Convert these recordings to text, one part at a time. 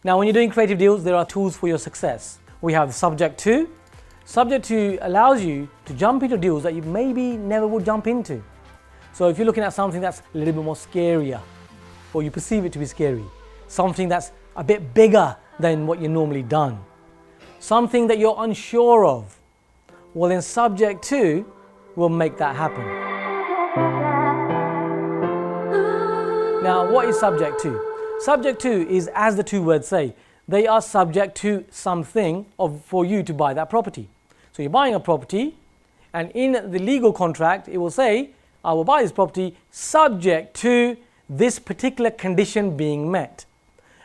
Now, when you're doing creative deals, there are tools for your success. We have subject to. Subject to allows you to jump into deals that you maybe never would jump into. So if you're looking at something that's a little bit more scarier, or you perceive it to be scary, something that's a bit bigger than what you've normally done, something that you're unsure of, well then subject to will make that happen. Now, what is subject to? Subject to is, as the two words say, they are subject to something for you to buy that property. So you're buying a property, and in the legal contract it will say, I will buy this property subject to this particular condition being met.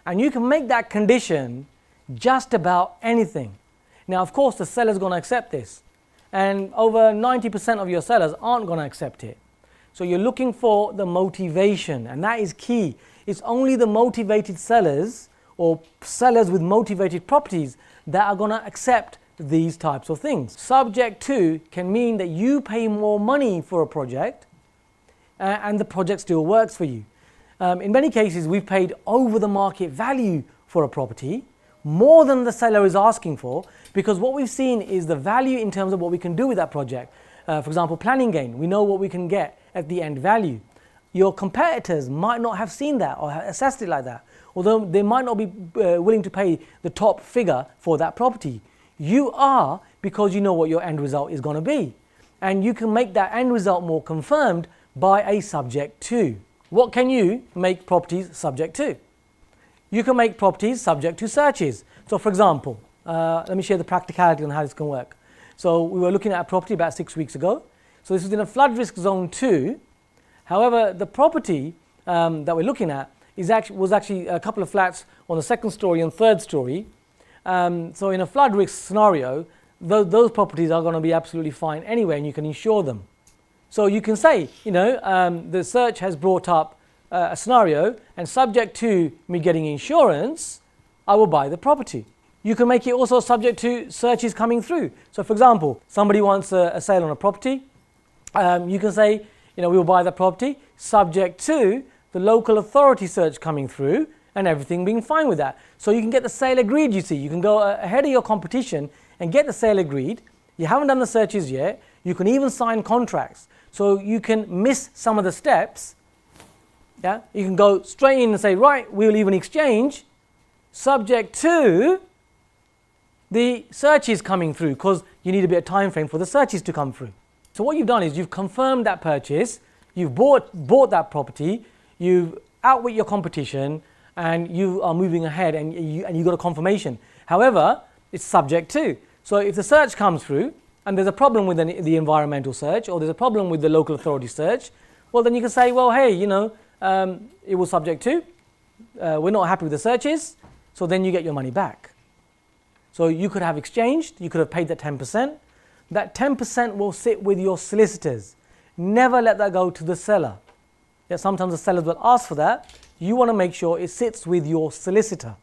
And you can make that condition just about anything. Now, of course, the seller's going to accept this, and over 90% of your sellers aren't going to accept it. So you're looking for the motivation, and that is key. It's only the motivated sellers or sellers with motivated properties that are going to accept these types of things. Subject to can mean that you pay more money for a project and the project still works for you. In many cases, we've paid over the market value for a property, more than the seller is asking for, because what we've seen is the value in terms of what we can do with that project. For example, planning gain, we know what we can get at the end value. Your competitors might not have seen that or assessed it like that, although they might not be willing to pay the top figure for that property. You are, because you know what your end result is going to be. And you can make that end result more confirmed by a subject to. What can you make properties subject to? You can make properties subject to searches. So for example, let me share the practicality on how this can work. So we were looking at a property about 6 weeks ago. So this was in a flood risk zone 2. However, the property that we're looking at was actually a couple of flats on the second story and third story. So in a flood risk scenario, those properties are going to be absolutely fine anyway, and you can insure them. So you can say, the search has brought up a scenario, and subject to me getting insurance, I will buy the property. You can make it also subject to searches coming through. So for example, somebody wants a sale on a property. You can say, we will buy that property subject to the local authority search coming through and everything being fine with that. So you can get the sale agreed, you see. You can go ahead of your competition and get the sale agreed. You haven't done the searches yet. You can even sign contracts. So you can miss some of the steps. Yeah, you can go straight in and say, right, we'll even exchange subject to the searches coming through, because you need a bit of time frame for the searches to come through. So what you've done is you've confirmed that purchase, you've bought that property, you've outwit your competition, and you are moving ahead, and you got a confirmation. However, it's subject to. So if the search comes through and there's a problem with the environmental search, or there's a problem with the local authority search, well then you can say, well, hey, it was subject to, we're not happy with the searches, so then you get your money back. So you could have exchanged, you could have paid that 10%. That 10% will sit with your solicitors. Never let that go to the seller. Yeah, sometimes the sellers will ask for that. You want to make sure it sits with your solicitor.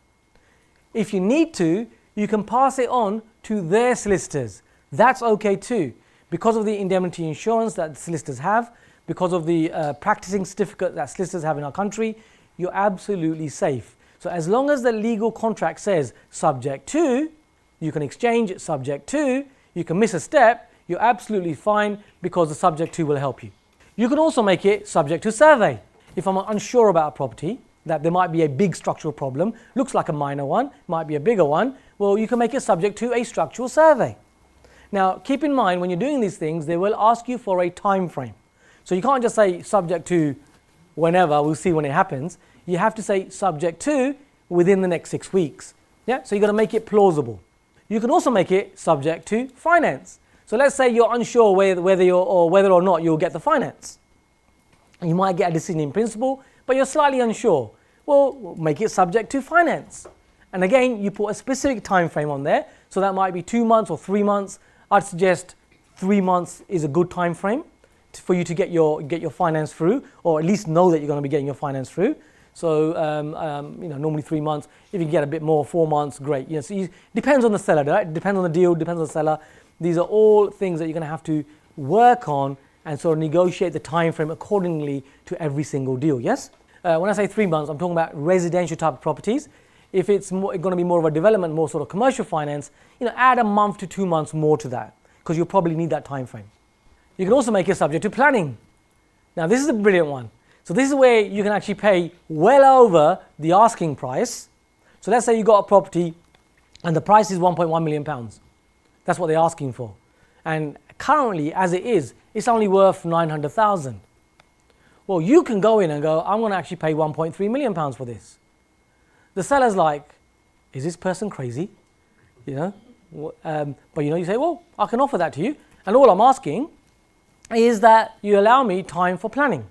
If you need to, you can pass it on to their solicitors. That's okay too. Because of the indemnity insurance that the solicitors have, because of the practicing certificate that solicitors have in our country, you're absolutely safe. So as long as the legal contract says subject to, you can exchange it subject to, you can miss a step, you're absolutely fine, because the subject to will help you. You can also make it subject to survey. If I'm unsure about a property, that there might be a big structural problem, looks like a minor one, might be a bigger one, well, you can make it subject to a structural survey. Now, keep in mind, when you're doing these things, they will ask you for a time frame. So you can't just say subject to whenever, we'll see when it happens. You have to say subject to within the next 6 weeks. Yeah, so you've got to make it plausible. You can also make it subject to finance. So let's say you're unsure whether or not you'll get the finance. You might get a decision in principle, but you're slightly unsure. Well, make it subject to finance. And again, you put a specific time frame on there. So that might be 2 months or 3 months. I'd suggest 3 months is a good time frame for you to get your finance through, or at least know that you're going to be getting your finance through. So normally 3 months. If you get a bit more, 4 months, great. So depends on the seller, right? Depends on the deal, depends on the seller. These are all things that you're going to have to work on and sort of negotiate the time frame accordingly to every single deal. Yes. When I say 3 months, I'm talking about residential type of properties. If it's going to be more of a development, more sort of commercial finance, add a month to 2 months more to that, because you'll probably need that time frame. You can also make it subject to planning. Now this is a brilliant one. So this is where you can actually pay well over the asking price. So let's say you got a property and the price is £1.1 million. That's what they're asking for. And currently, as it is, it's only worth 900,000. Well, you can go in and go, I'm going to actually pay £1.3 million for this. The seller's like, is this person crazy? But you say, well, I can offer that to you. And all I'm asking is that you allow me time for planning.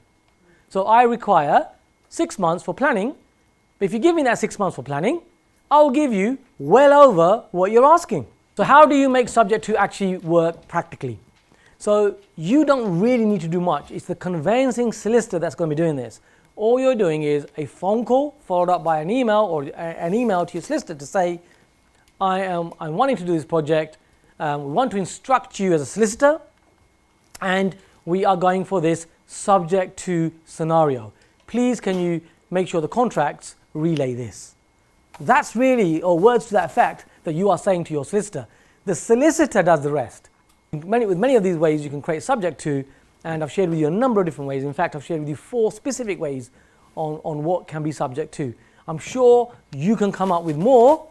So I require 6 months for planning. But if you give me that 6 months for planning, I'll give you well over what you're asking. So how do you make subject to actually work practically? So you don't really need to do much. It's the conveyancing solicitor that's going to be doing this. All you're doing is a phone call followed up by an email, or an email to your solicitor to say, I'm wanting to do this project. We want to instruct you as a solicitor, and we are going for this subject to scenario. Please can you make sure the contracts relay this? That's really, or words to that effect, that you are saying to your solicitor. The solicitor does the rest. With many of these ways you can create subject to, and I've shared with you a number of different ways. In fact, I've shared with you 4 specific ways on what can be subject to. I'm sure you can come up with more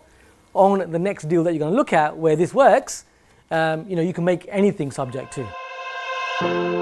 on the next deal that you're going to look at where this works. You can make anything subject to.